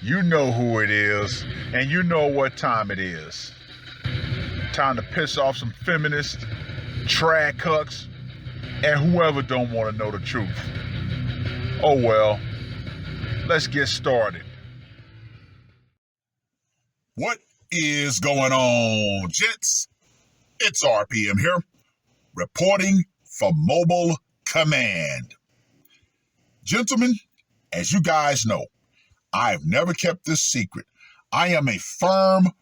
You know who it is, and you know what time it is. Time to piss off some feminists, trad cucks, and whoever don't want to know the truth. Oh well, let's get started. What is going on, gents? It's R.P.M. here, reporting for Mobile Command. Gentlemen, as you guys know, I've never kept this secret. I am a firm,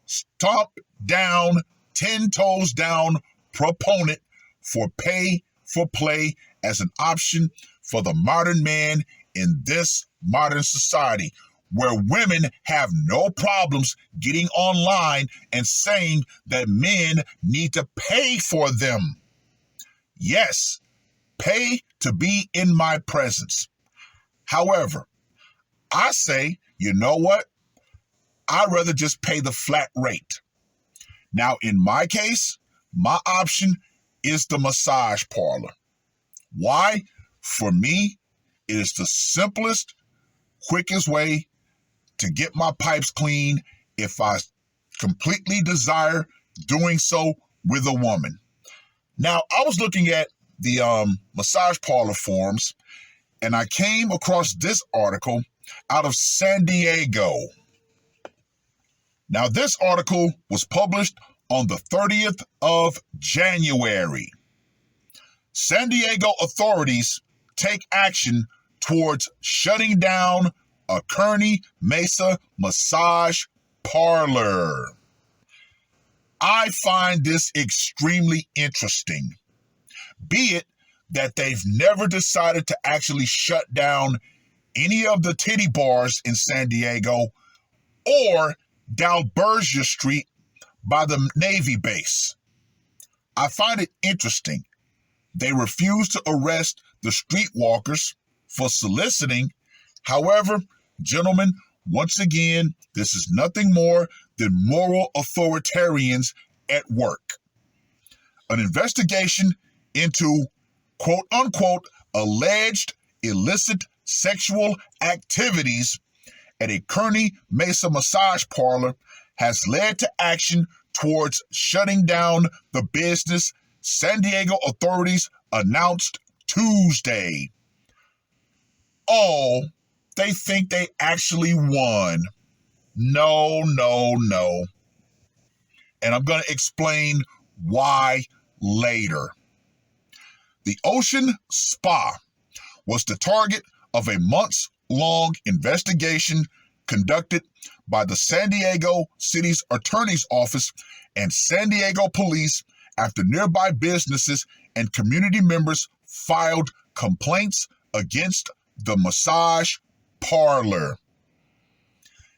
stomp down, 10 toes down proponent for pay for play as an option for the modern man in this modern society, where women have no problems getting online and saying that men need to pay for them. Yes, pay to be in my presence. However, I say, you know what? I'd rather just pay the flat rate. Now, in my case, my option is the massage parlor. Why? For me, it is the simplest, quickest way to get my pipes clean if I completely desire doing so with a woman. Now, I was looking at the massage parlor forums, and I came across this article out of San Diego. Now, this article was published on the 30th of January. San Diego authorities take action towards shutting down a Kearny Mesa massage parlor. I find this extremely interesting, be it that they've never decided to actually shut down any of the titty bars in San Diego or Dalbergia Street by the Navy base. I find it interesting. They refuse to arrest the streetwalkers for soliciting. However, gentlemen, once again, this is nothing more than moral authoritarians at work. An investigation into quote unquote alleged illicit sexual activities at a Kearny Mesa massage parlor has led to action towards shutting down the business, San Diego authorities announced Tuesday. Oh, they think they actually won. No. And I'm going to explain why later. The Ocean Spa was the target of a months-long investigation conducted by the San Diego City's Attorney's Office and San Diego Police after nearby businesses and community members filed complaints against the massage parlor.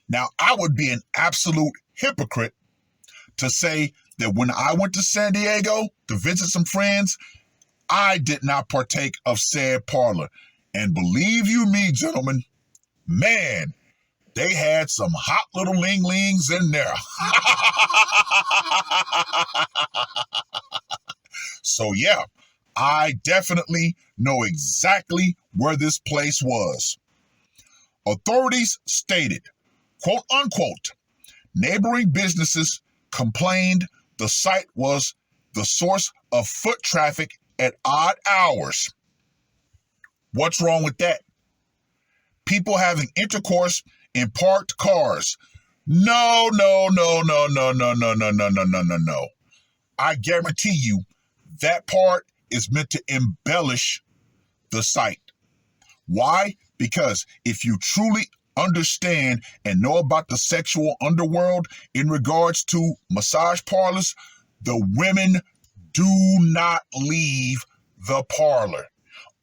Now, I would be an absolute hypocrite to say that when I went to San Diego to visit some friends, I did not partake of said parlor. And believe you me, gentlemen, man, they had some hot little ling-lings in there. So yeah, I definitely know exactly where this place was. Authorities stated, quote unquote, neighboring businesses complained the site was the source of foot traffic at odd hours. What's wrong with that? People having intercourse in parked cars. No. I guarantee you that part is meant to embellish the site. Why? Because if you truly understand and know about the sexual underworld in regards to massage parlors, the women do not leave the parlor.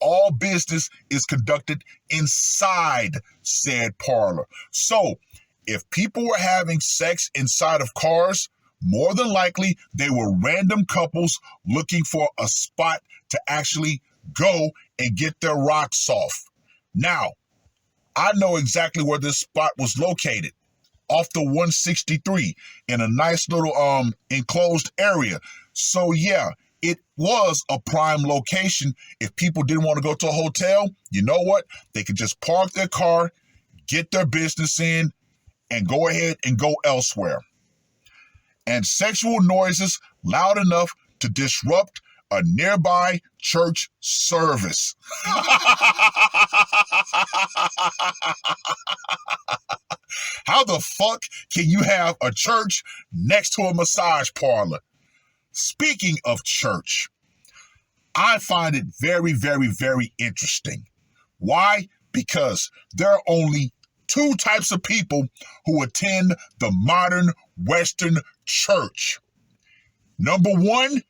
All business is conducted inside said parlor. So if people were having sex inside of cars, more than likely they were random couples looking for a spot to actually go and get their rocks off. Now, I know exactly where this spot was located, off the 163 in a nice little enclosed area. So yeah, it was a prime location. If people didn't want to go to a hotel, you know what? They could just park their car, get their business in, and go ahead and go elsewhere. And sexual noises loud enough to disrupt a nearby church service. How the fuck can you have a church next to a massage parlor? Speaking of church, I find it very, very, very interesting. Why? Because there are only two types of people who attend the modern Western church. Number one,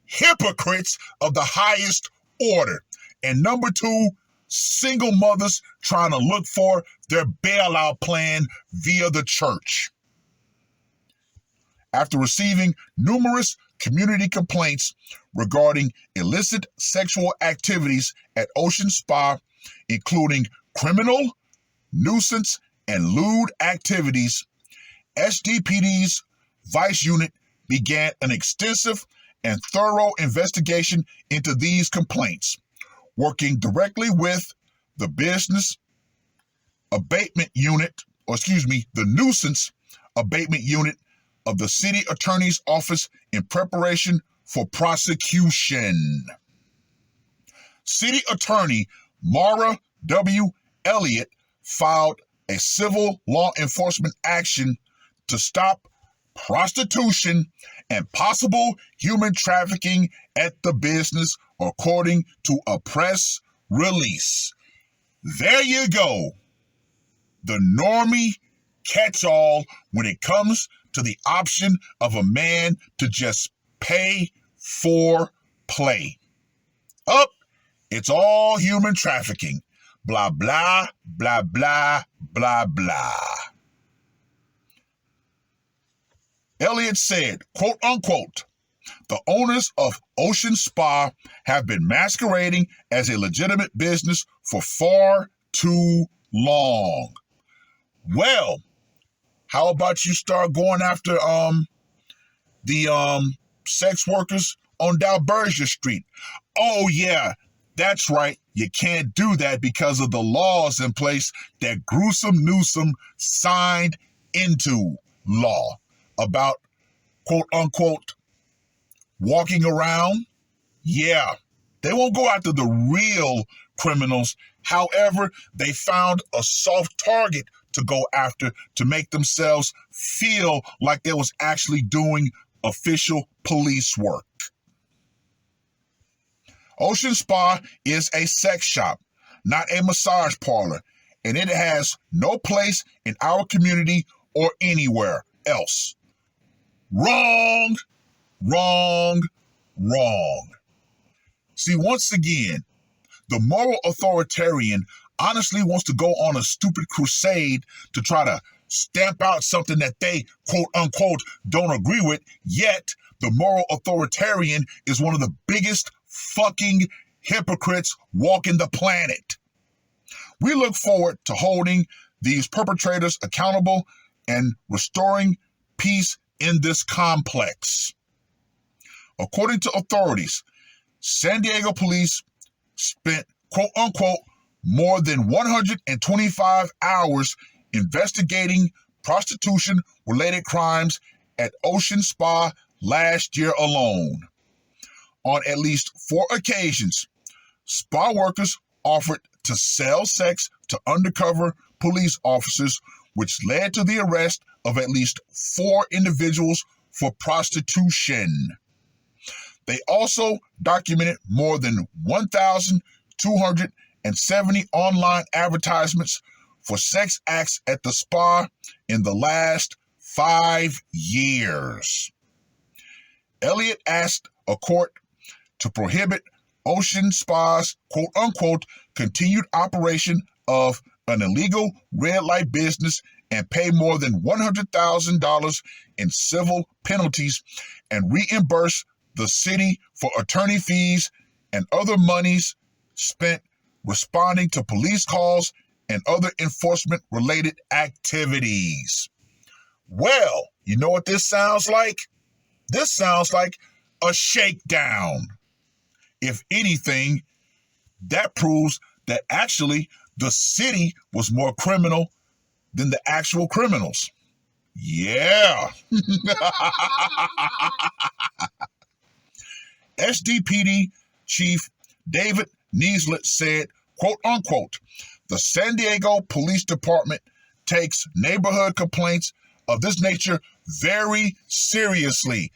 hypocrites of the highest order. And number two, single mothers trying to look for their bailout plan via the church. After receiving numerous community complaints regarding illicit sexual activities at Ocean Spa, including criminal, nuisance, and lewd activities, SDPD's Vice Unit began an extensive and thorough investigation into these complaints, working directly with the business abatement unit, the nuisance abatement unit of the city attorney's office in preparation for prosecution. City Attorney Mara W. Elliott filed a civil law enforcement action to stop prostitution and possible human trafficking at the business, according to a press release. There you go. The normie catch-all when it comes to the option of a man to just pay for play. Up, it's all human trafficking. Blah, blah, blah, blah, blah, blah. Elliott said, quote unquote, the owners of Ocean Spa have been masquerading as a legitimate business for far too long. Well, how about you start going after the sex workers on Dalbergia Street? Oh yeah, that's right. You can't do that because of the laws in place that Gruesome Newsom signed into law about, quote unquote, walking around. Yeah, they won't go after the real criminals. However, they found a soft target to go after to make themselves feel like they was actually doing official police work. Ocean Spa is a sex shop, not a massage parlor, and it has no place in our community or anywhere else. Wrong, wrong, wrong. See, once again, the moral authoritarian honestly wants to go on a stupid crusade to try to stamp out something that they, quote unquote, don't agree with, yet the moral authoritarian is one of the biggest fucking hypocrites walking the planet. We look forward to holding these perpetrators accountable and restoring peace in this complex. According to authorities, San Diego police spent, quote unquote, more than 125 hours investigating prostitution-related crimes at Ocean Spa last year alone. On at least 4 occasions, spa workers offered to sell sex to undercover police officers, which led to the arrest of at least 4 individuals for prostitution. They also documented more than 1,270 online advertisements for sex acts at the spa in the last 5 years. Elliott asked a court to prohibit Ocean Spa's quote-unquote continued operation of an illegal red light business and pay more than $100,000 in civil penalties and reimburse the city for attorney fees and other monies spent responding to police calls and other enforcement-related activities. Well, you know what this sounds like? This sounds like a shakedown. If anything, that proves that actually the city was more criminal than the actual criminals. Yeah. SDPD Chief David Neeslet said, quote unquote, the San Diego Police Department takes neighborhood complaints of this nature very seriously.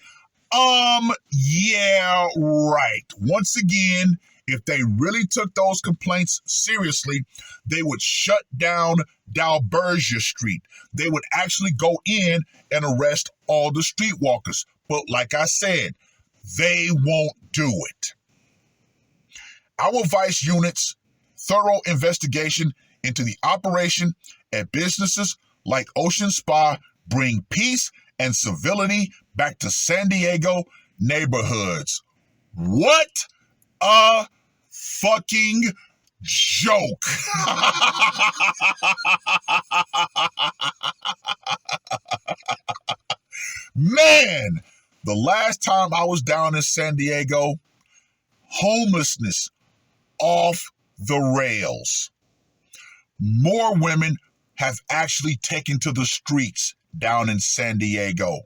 Yeah, right. Once again, if they really took those complaints seriously, they would shut down Dalbergia Street. They would actually go in and arrest all the streetwalkers. But like I said, they won't do it. Our vice unit's thorough investigation into the operation at businesses like Ocean Spa bring peace and civility back to San Diego neighborhoods. What a fucking joke. Man, the last time I was down in San Diego, homelessness off the rails. More women have actually taken to the streets down in San Diego.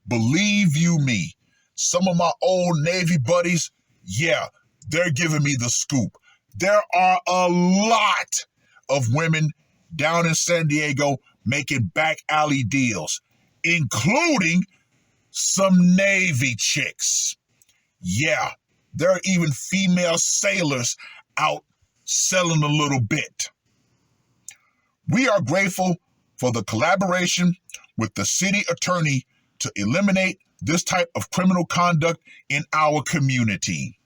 Believe you me, some of my old Navy buddies, yeah, they're giving me the scoop. There are a lot of women down in San Diego making back alley deals, including some Navy chicks. Yeah, there are even female sailors out selling a little bit. We are grateful for the collaboration with the city attorney to eliminate this type of criminal conduct in our community.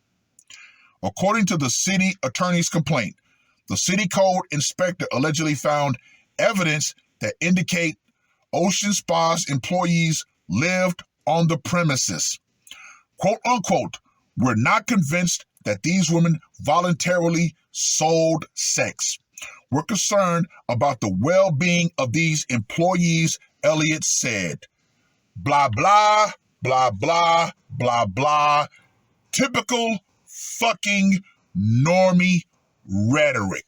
According to the city attorney's complaint, the city code inspector allegedly found evidence that indicate Ocean Spa's employees lived on the premises. Quote unquote, we're not convinced that these women voluntarily sold sex. We're concerned about the well-being of these employees, Elliott said. Blah, blah, blah, blah, blah, blah. Typical fucking normie rhetoric.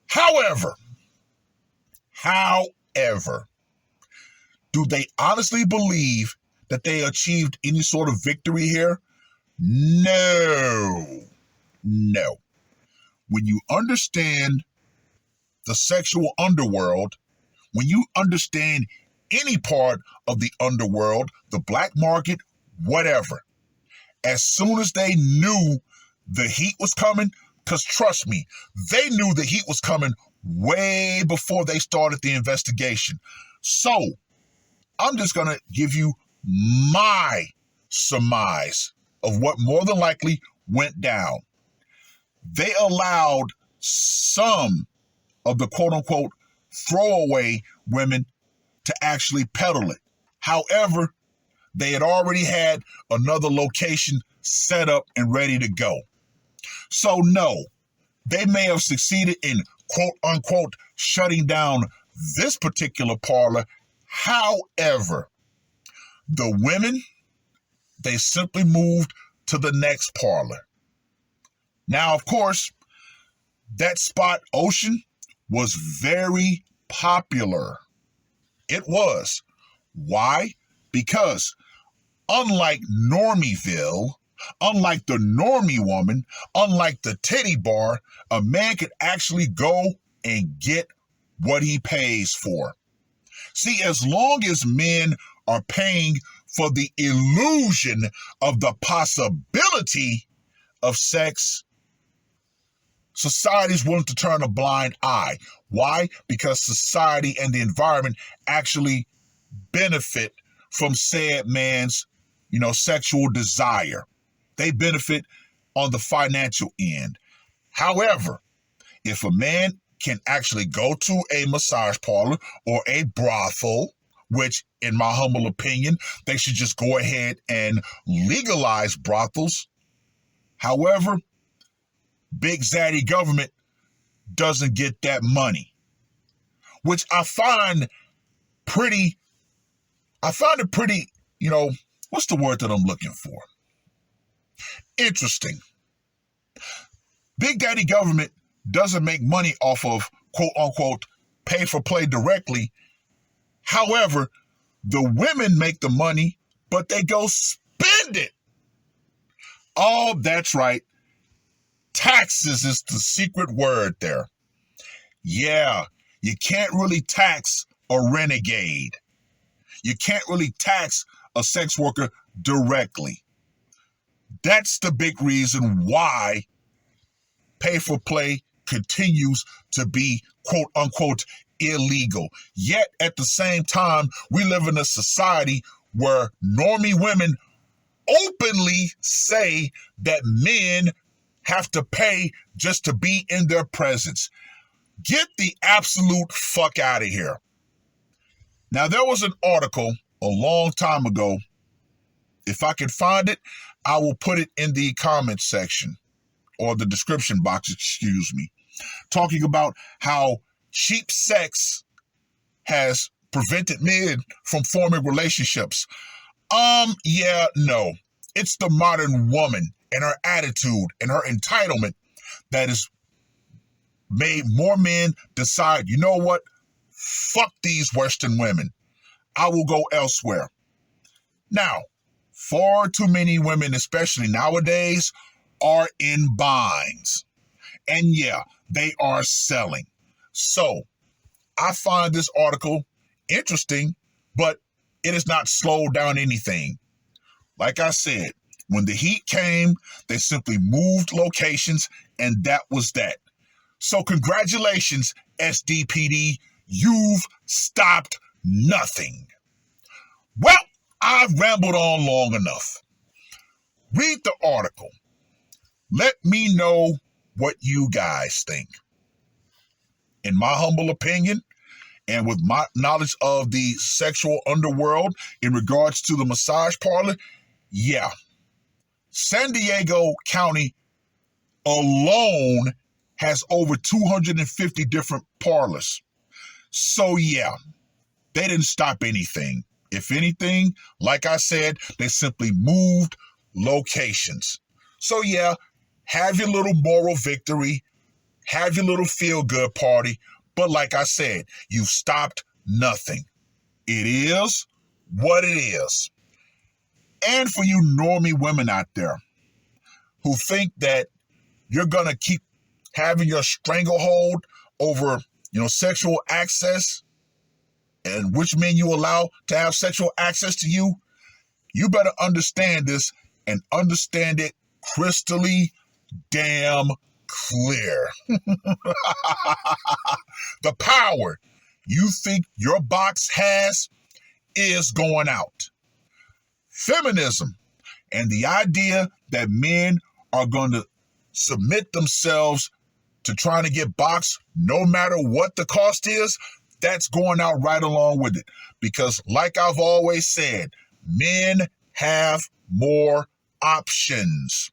However, do they honestly believe that they achieved any sort of victory here? No. When you understand the sexual underworld, when you understand any part of the underworld, the black market, whatever, as soon as they knew the heat was coming, because trust me, they knew the heat was coming way before they started the investigation. So, I'm just going to give you my surmise of what more than likely went down. They allowed some of the quote-unquote throwaway women to actually peddle it. However, they had already had another location set up and ready to go. So no, they may have succeeded in quote-unquote shutting down this particular parlor. However, the women, they simply moved to the next parlor. Now, of course, that spot, Ocean, was very popular. It was. Why? Because unlike Normieville, unlike the normie woman, unlike the titty bar, a man could actually go and get what he pays for. See, as long as men are paying for the illusion of the possibility of sex, society's willing to turn a blind eye. Why? Because society and the environment actually benefit from said man's, sexual desire. They benefit on the financial end. However, if a man can actually go to a massage parlor or a brothel, which in my humble opinion, they should just go ahead and legalize brothels. However, big zaddy government doesn't get that money, which I find it pretty, what's the word that I'm looking for? Interesting. Big Daddy government doesn't make money off of quote unquote pay for play directly. However, the women make the money, but they go spend it. Oh, that's right. Taxes is the secret word there. Yeah, you can't really tax a renegade. You can't really tax a sex worker directly. That's the big reason why pay for play continues to be quote unquote illegal. Yet at the same time, we live in a society where normie women openly say that men have to pay just to be in their presence. Get the absolute fuck out of here. Now, there was an article a long time ago. If I can find it, I will put it in the comment section or the description box, excuse me, talking about how cheap sex has prevented men from forming relationships. Yeah, no. It's the modern woman and her attitude and her entitlement that has made more men decide, you know what? Fuck these Western women. I will go elsewhere. Now, far too many women, especially nowadays, are in binds. And yeah, they are selling. So, I find this article interesting, but it has not slowed down anything. Like I said, when the heat came, they simply moved locations, and that was that. So congratulations, SDPD, you've stopped nothing. Well, I've rambled on long enough. Read the article. Let me know what you guys think. In my humble opinion, and with my knowledge of the sexual underworld in regards to the massage parlor, yeah, San Diego County alone has over 250 different parlors. So yeah, they didn't stop anything. If anything, like I said, they simply moved locations. So yeah, have your little moral victory, have your little feel-good party, but like I said, you stopped nothing. It is what it is. And for you normie women out there who think that you're going to keep having your stranglehold over, sexual access and which men you allow to have sexual access to you, you better understand this and understand it crystally damn clear. The power you think your box has is going out. Feminism and the idea that men are going to submit themselves to trying to get boxed no matter what the cost is, that's going out right along with it. Because like I've always said, men have more options.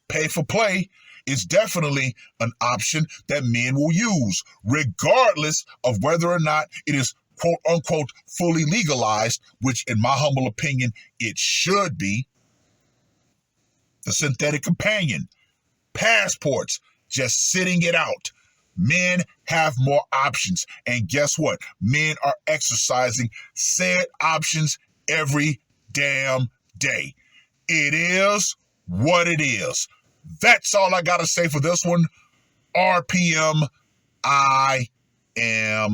Pay for play is definitely an option that men will use, regardless of whether or not it is quote unquote fully legalized, which in my humble opinion, it should be. The synthetic companion, passports, just sitting it out. Men have more options. And guess what? Men are exercising said options every damn day. It is what it is. That's all I got to say for this one. R.P.M. I am